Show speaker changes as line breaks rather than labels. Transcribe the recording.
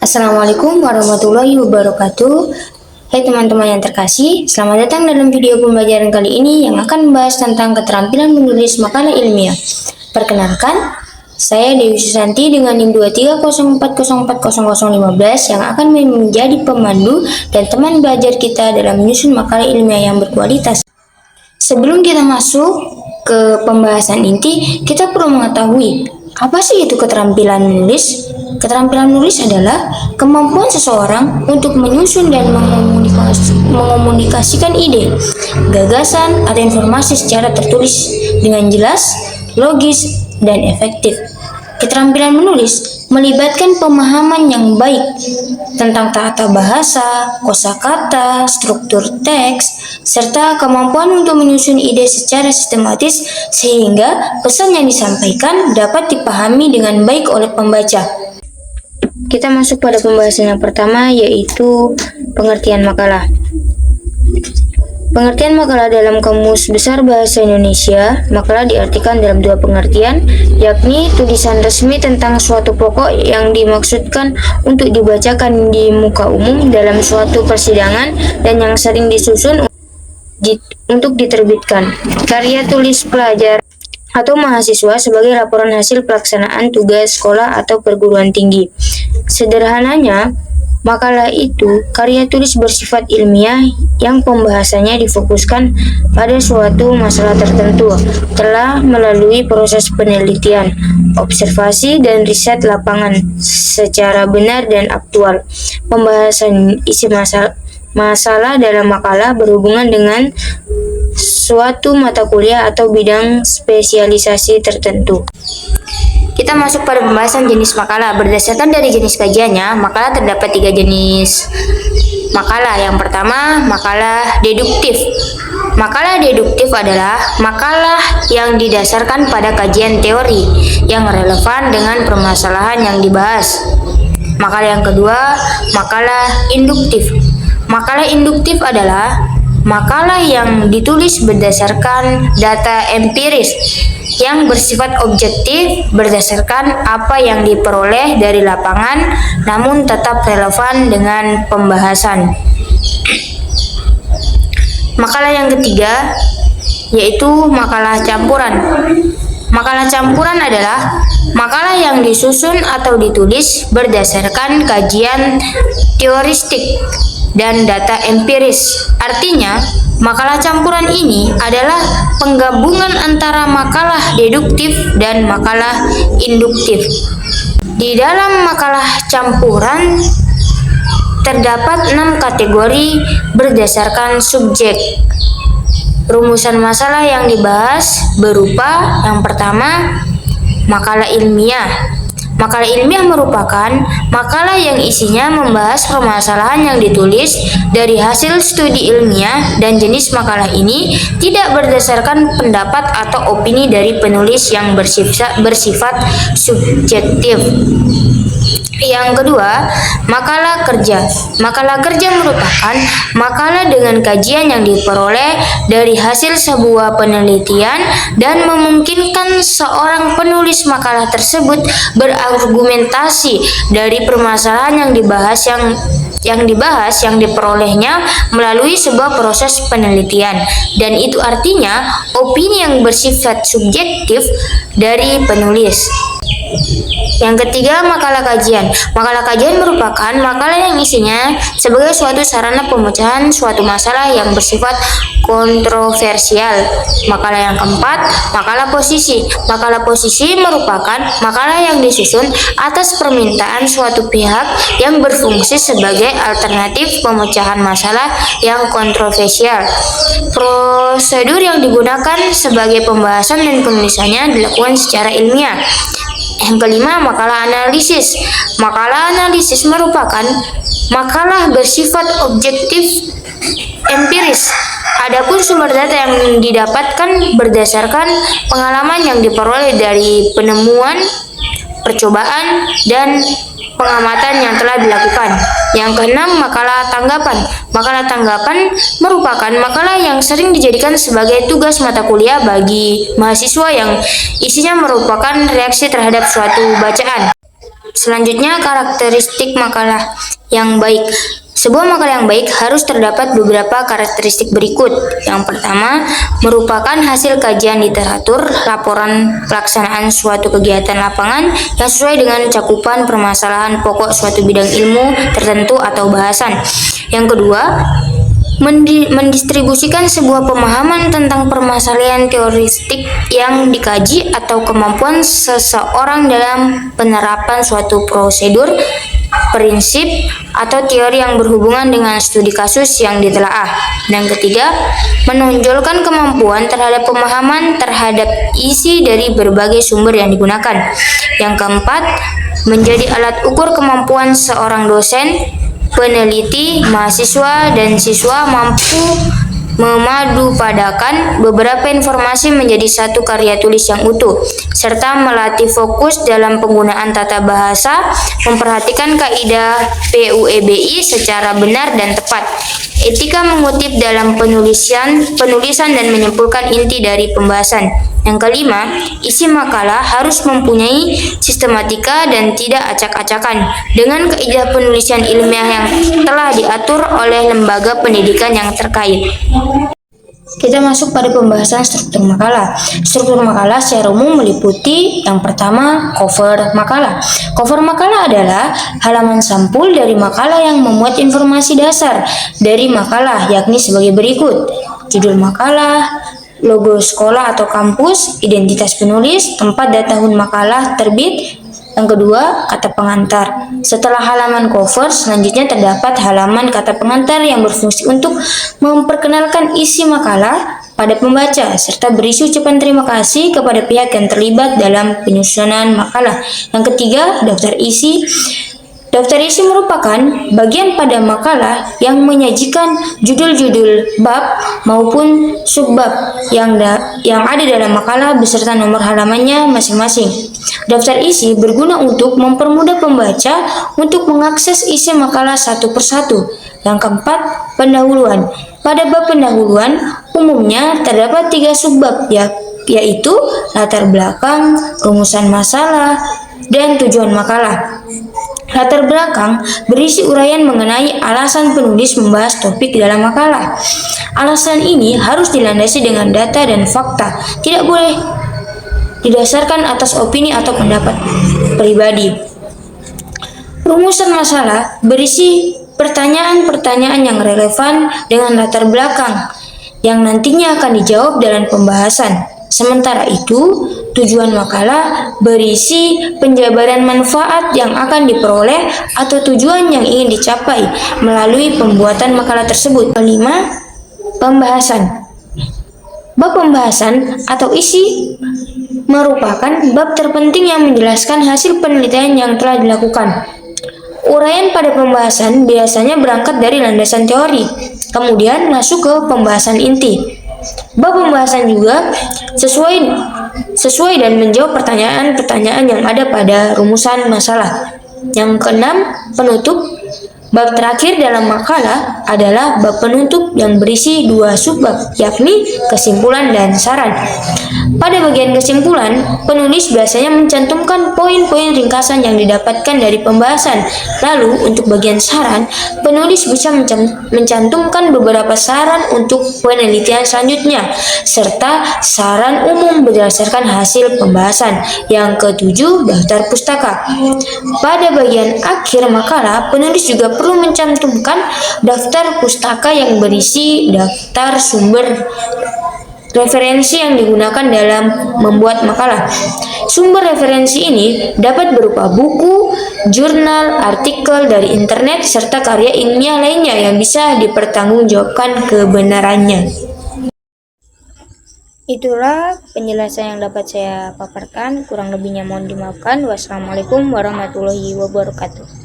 Assalamualaikum warahmatullahi wabarakatuh. Hai teman-teman yang terkasih, selamat datang dalam video pembelajaran kali ini yang akan membahas tentang keterampilan menulis makalah ilmiah. Perkenalkan, saya Dewi Susanti dengan NIM 23040400015 yang akan menjadi pemandu dan teman belajar kita dalam menyusun makalah ilmiah yang berkualitas. Sebelum kita masuk ke pembahasan inti, kita perlu mengetahui apa sih itu keterampilan menulis? Keterampilan menulis adalah kemampuan seseorang untuk menyusun dan mengomunikasikan ide, gagasan, atau informasi secara tertulis dengan jelas, logis, dan efektif. Keterampilan menulis melibatkan pemahaman yang baik tentang tata bahasa, kosakata, struktur teks, serta kemampuan untuk menyusun ide secara sistematis sehingga pesan yang disampaikan dapat dipahami dengan baik oleh pembaca. Kita masuk pada pembahasan yang pertama, yaitu pengertian makalah. Pengertian makalah dalam Kamus Besar Bahasa Indonesia, makalah diartikan dalam dua pengertian, yakni tulisan resmi tentang suatu pokok yang dimaksudkan untuk dibacakan di muka umum dalam suatu persidangan dan yang sering disusun untuk diterbitkan. Karya tulis pelajar atau mahasiswa sebagai laporan hasil pelaksanaan tugas sekolah atau perguruan tinggi. Sederhananya, makalah itu karya tulis bersifat ilmiah yang pembahasannya difokuskan pada suatu masalah tertentu, telah melalui proses penelitian, observasi, dan riset lapangan secara benar dan aktual. Pembahasan isi masalah dalam makalah berhubungan dengan suatu mata kuliah atau bidang spesialisasi tertentu. Kita masuk pada pembahasan jenis makalah. Berdasarkan dari jenis kajiannya, makalah terdapat 3 jenis makalah. Yang pertama, makalah deduktif. Makalah deduktif adalah makalah yang didasarkan pada kajian teori yang relevan dengan permasalahan yang dibahas. Makalah yang kedua, makalah induktif. Makalah induktif adalah makalah yang ditulis berdasarkan data empiris yang bersifat objektif berdasarkan apa yang diperoleh dari lapangan namun tetap relevan dengan pembahasan. Makalah yang ketiga yaitu makalah campuran. Makalah campuran adalah makalah yang disusun atau ditulis berdasarkan kajian teoristik dan data empiris. Artinya, makalah campuran ini adalah penggabungan antara makalah deduktif dan makalah induktif. Di dalam makalah campuran terdapat 6 kategori berdasarkan subjek. Rumusan masalah yang dibahas berupa yang pertama, makalah ilmiah. Makalah ilmiah merupakan makalah yang isinya membahas permasalahan yang ditulis dari hasil studi ilmiah dan jenis makalah ini tidak berdasarkan pendapat atau opini dari penulis yang bersifat subjektif. Yang kedua, makalah kerja. Makalah kerja merupakan makalah dengan kajian yang diperoleh dari hasil sebuah penelitian dan memungkinkan seorang penulis makalah tersebut berargumentasi dari permasalahan yang dibahas yang diperolehnya melalui sebuah proses penelitian, dan itu artinya opini yang bersifat subjektif dari penulis. Yang ketiga, makalah kajian. Makalah kajian merupakan makalah yang isinya sebagai suatu sarana pemecahan suatu masalah yang bersifat kontroversial. Makalah yang keempat, makalah posisi. Makalah posisi merupakan makalah yang disusun atas permintaan suatu pihak yang berfungsi sebagai alternatif pemecahan masalah yang kontroversial. Prosedur yang digunakan sebagai pembahasan dan penulisannya dilakukan secara ilmiah. Yang kelima, makalah analisis. Makalah analisis merupakan makalah bersifat objektif empiris. Adapun sumber data yang didapatkan berdasarkan pengalaman yang diperoleh dari penemuan, percobaan, dan pengamatan yang telah dilakukan. Yang keenam, makalah tanggapan. Makalah tanggapan merupakan makalah yang sering dijadikan sebagai tugas mata kuliah bagi mahasiswa yang isinya merupakan reaksi terhadap suatu bacaan. Selanjutnya, karakteristik makalah yang baik. Sebuah makalah yang baik harus terdapat beberapa karakteristik berikut. Yang pertama, merupakan hasil kajian literatur, laporan pelaksanaan suatu kegiatan lapangan yang sesuai dengan cakupan permasalahan pokok suatu bidang ilmu tertentu atau bahasan. Yang kedua, mendistribusikan sebuah pemahaman tentang permasalahan teoristik yang dikaji atau kemampuan seseorang dalam penerapan suatu prosedur, prinsip, atau teori yang berhubungan dengan studi kasus yang ditelaah. Dan ketiga, menonjolkan kemampuan terhadap pemahaman terhadap isi dari berbagai sumber yang digunakan. Yang keempat, menjadi alat ukur kemampuan seorang dosen, peneliti, mahasiswa, dan siswa mampu memadupadankan beberapa informasi menjadi satu karya tulis yang utuh, serta melatih fokus dalam penggunaan tata bahasa, memperhatikan kaidah PUEBI secara benar dan tepat, etika mengutip dalam penulisan dan menyimpulkan inti dari pembahasan. Yang kelima, isi makalah harus mempunyai sistematika dan tidak acak-acakan dengan kaidah penulisan ilmiah yang telah diatur oleh lembaga pendidikan yang terkait. Kita masuk pada pembahasan struktur makalah. Struktur makalah secara umum meliputi yang pertama, cover makalah. Cover makalah adalah halaman sampul dari makalah yang memuat informasi dasar dari makalah, yakni sebagai berikut: judul makalah, logo sekolah atau kampus, identitas penulis, tempat dan tahun makalah terbit. Yang kedua, kata pengantar. Setelah halaman cover, selanjutnya terdapat halaman kata pengantar yang berfungsi untuk memperkenalkan isi makalah pada pembaca, serta berisi ucapan terima kasih kepada pihak yang terlibat dalam penyusunan makalah. Yang ketiga, daftar isi. Daftar isi merupakan bagian pada makalah yang menyajikan judul-judul bab maupun subbab yang ada dalam makalah beserta nomor halamannya masing-masing. Daftar isi berguna untuk mempermudah pembaca untuk mengakses isi makalah satu persatu. Yang keempat, pendahuluan. Pada bab pendahuluan, umumnya terdapat 3 subbab, yaitu latar belakang, rumusan masalah, dan tujuan makalah. Latar belakang berisi uraian mengenai alasan penulis membahas topik dalam makalah. Alasan ini harus dilandasi dengan data dan fakta, tidak boleh didasarkan atas opini atau pendapat pribadi. Rumusan masalah berisi pertanyaan-pertanyaan yang relevan dengan latar belakang yang nantinya akan dijawab dalam pembahasan. Sementara itu, tujuan makalah berisi penjabaran manfaat yang akan diperoleh atau tujuan yang ingin dicapai melalui pembuatan makalah tersebut. Kelima, pembahasan. Bab pembahasan atau isi merupakan bab terpenting yang menjelaskan hasil penelitian yang telah dilakukan. Uraian pada pembahasan biasanya berangkat dari landasan teori, kemudian masuk ke pembahasan inti. Bab pembahasan juga sesuai dan menjawab pertanyaan-pertanyaan yang ada pada rumusan masalah. Yang keenam, penutup. Bab terakhir dalam makalah adalah bab penutup yang berisi 2 subbab, yakni kesimpulan dan saran. Pada bagian kesimpulan, penulis biasanya mencantumkan poin-poin ringkasan yang didapatkan dari pembahasan. Lalu, untuk bagian saran, penulis bisa mencantumkan beberapa saran untuk penelitian selanjutnya, serta saran umum berdasarkan hasil pembahasan. Yang ketujuh, daftar pustaka. Pada bagian akhir makalah, penulis juga perlu mencantumkan daftar pustaka yang berisi daftar sumber referensi yang digunakan dalam membuat makalah. Sumber referensi ini dapat berupa buku, jurnal, artikel dari internet, serta karya ilmiah lainnya yang bisa dipertanggungjawabkan kebenarannya. Itulah penjelasan yang dapat saya paparkan, kurang lebihnya mohon dimaafkan. Wassalamualaikum warahmatullahi wabarakatuh.